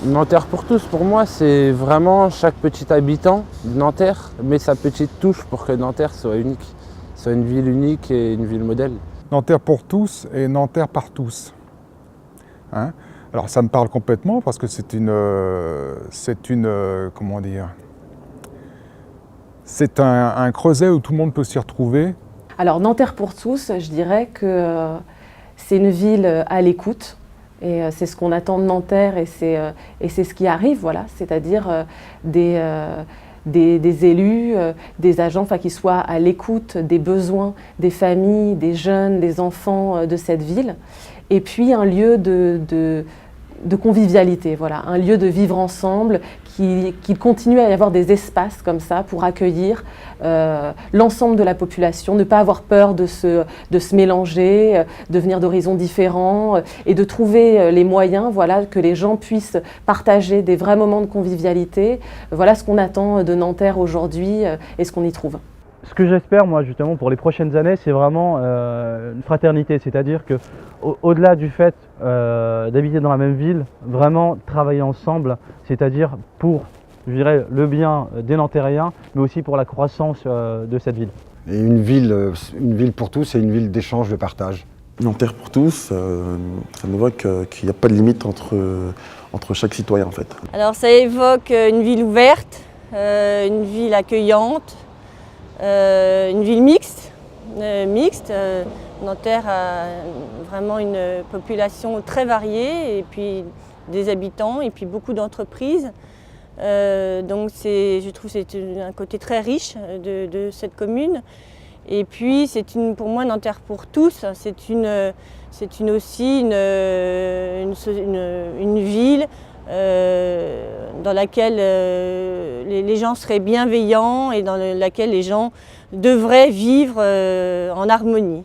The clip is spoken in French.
Nanterre pour tous, pour moi, c'est vraiment chaque petit habitant de Nanterre met sa petite touche pour que Nanterre soit unique, soit une ville unique et une ville modèle. Nanterre pour tous et Nanterre par tous. Hein? Alors ça me parle complètement parce que comment dire, c'est un creuset où tout le monde peut s'y retrouver. Alors Nanterre pour tous, je dirais que c'est une ville à l'écoute. Et c'est ce qu'on attend de Nanterre et c'est ce qui arrive, voilà, c'est-à-dire des élus, des agents qui soient à l'écoute des besoins des familles, des jeunes, des enfants de cette ville. Et puis un lieu de convivialité, voilà, un lieu de vivre ensemble, qu'il continue à y avoir des espaces comme ça pour accueillir l'ensemble de la population, ne pas avoir peur de se mélanger, de venir d'horizons différents et de trouver les moyens, voilà, que les gens puissent partager des vrais moments de convivialité. Voilà ce qu'on attend de Nanterre aujourd'hui et ce qu'on y trouve. Ce que j'espère, moi, justement, pour les prochaines années, c'est vraiment une fraternité. C'est-à-dire qu'au-delà du fait d'habiter dans la même ville, vraiment travailler ensemble, c'est-à-dire pour, je dirais, le bien des Nantériens, mais aussi pour la croissance de cette ville. Et une ville pour tous, c'est une ville d'échange, de partage. Nanterre pour tous, ça m'évoque qu'il n'y a pas de limite entre chaque citoyen, en fait. Alors ça évoque une ville ouverte, une ville accueillante, une ville mixte. Nanterre a vraiment une population très variée et puis des habitants et puis beaucoup d'entreprises. Donc je trouve que c'est un côté très riche de cette commune. Et puis pour moi Nanterre pour tous, c'est aussi une ville dans laquelle les gens seraient bienveillants et dans laquelle les gens devraient vivre en harmonie.